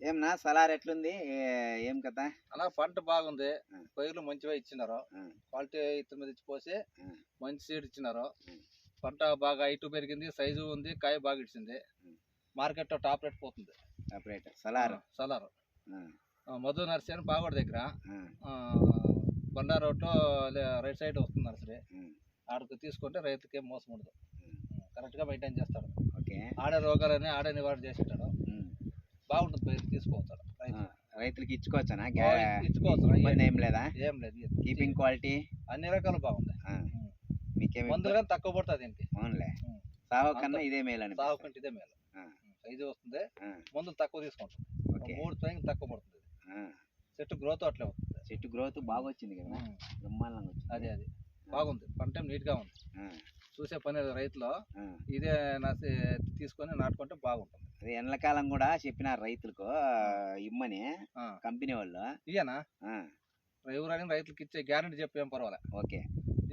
ఏమన్నా సలార్ ఎట్లుంది ఏం కదా అలా పంట బాగుంది, పైర్లు మంచిగా ఇచ్చినారు, క్వాలిటీ ఇత్తనం మీద ఇచ్చిపోసి మంచి సీడ్ ఇచ్చినారు. పంట బాగా హైట్ పెరిగింది, సైజు ఉంది, కాయ బాగా ఇచ్చింది. మార్కెట్ లో టాప్ రేట్ పోతుంది. సలార్ మధు నర్సరీ అని బాగోడ దగ్గర బండా రోడ్ లో రైట్ సైడ్ వస్తుంది నర్సరీ. ఆడకు తీసుకుంటే రైతుకి ఏం మోసం ఉండదు, కరెక్ట్ గా మెయింటైన్ చేస్తాడు. ఆడే రోగాలని ఆడే నివారణ చేసేటాడు, బాగుంటుంది. పైరు తీసుకోవచ్చు, రైతులకి ఇచ్చుకోవచ్చా? ఇచ్చుకోవచ్చు, ఏం లేదా? ఏం లేదు. కీపింగ్ క్వాలిటీ అన్ని రకాలు బాగుంది. మీకేం మందులు కానీ తక్కువ పడుతుంది దీనికి. అవునులే, సాగు కన్నా ఇదే మేలు. సాగు కంటే ఇదే మేలు, సైజు వస్తుంది, మందులు తక్కువ తీసుకుంటుంది. 3 స్ప్రేయింగ్ తక్కువ పడుతుంది. చెట్టు గ్రోత్ అట్లే వస్తుంది. చెట్టు గ్రోత్ బాగా వచ్చింది కదా, బ్రహ్మాండంగా వచ్చింది. అది బాగుంది, పంట నీట్ గా ఉంది. చూసే పని రైతులు ఇదే తీసుకొని నాటుకుంటే బాగుంటుంది. అది ఎండాకాలం కూడా చెప్పినారు రైతులకు ఇమ్మని కంపెనీ వాళ్ళు. ఇయ్యనా ఎవరైనా రైతులకు ఇచ్చే గ్యారెంటీ చెప్పి ఏం పర్వాలే. ఓకే,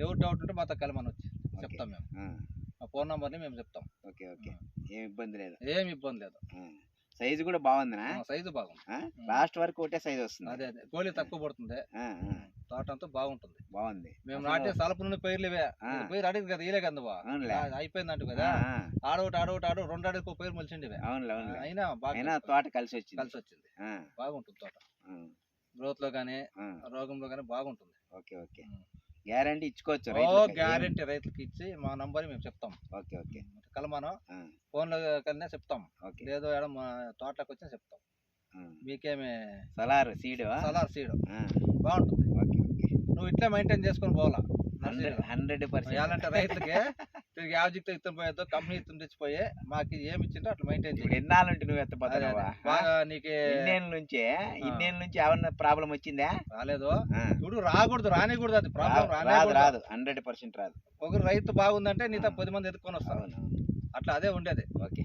ఎవరు డౌట్ ఉంటే మాతో కలమని వచ్చి చెప్తాం. మేము ఆ ఫోన్ నంబర్ని మేము చెప్తాం. ఓకే ఓకే, ఏం ఇబ్బంది లేదు. ఏమి ఇబ్బంది లేదు. సైజు కూడా బాగుందినా? సైజు బాగుంది, లాస్ట్ వరకు ఒకటే సైజు వస్తుంది. అదే గోళీ తక్కువ పడుతుంది, తోట అంతా బాగుంటుంది. బాగుంది. మేము నాటే సలపు నుండి పైర్లు ఇవే. పైరు అడిగింది కదా, ఇలే కదా అయిపోయింది అంటు కదా. ఆడోటి 2 అడుగు పైరు మలిచిండి. అయినా బాగా తోట కలిసి వచ్చింది. బాగుంటుంది తోట, గ్రోత్ లో గానీ రోగంలో గానీ బాగుంటుంది. ఓకే ఓకే, గ్యారంటీ ఇచ్చుకోవచ్చు. గ్యారంటీ రైతులకి ఇచ్చి మా నంబర్ మేము చెప్తాం. ఓకే ఓకే, కలమాను ఫోన్ లో కన్నా చెప్తాం, లేదో తోటలోకి వచ్చి చెప్తాం. మీకేమి సలార్ సీడ్ బాగుంటుంది. ఓకే ఓకే, నువ్వు ఇట్లా మెయింటైన్ చేసుకొని పోవాలా. 100% ఎలాంటి రైతులకి తిరిగి యావజిక్తో ఇత్తనం పోయేదో కంపెనీ ఇత్తనం తెచ్చిపోయి మాకు ఏమి ఇచ్చిందో అట్లా మెయింటైన్ చేయాలి. ఎన్నాళ్ళంటే నువ్వు ఎత్తపోతావా? బాగా నీకు ఇన్నేళ్ళ నుంచి ఏమన్నా ప్రాబ్లం వచ్చిందా? రాలేదు. చూడు, రాకూడదు, రానికూడదు. అది ప్రాబ్లం రాదు, 100% రాదు. ఒకరు రైతు బాగుందంటే నీతో 10 మంది ఎత్తుకొని వస్తారు. అట్లా అదే ఉండేది. ఓకే.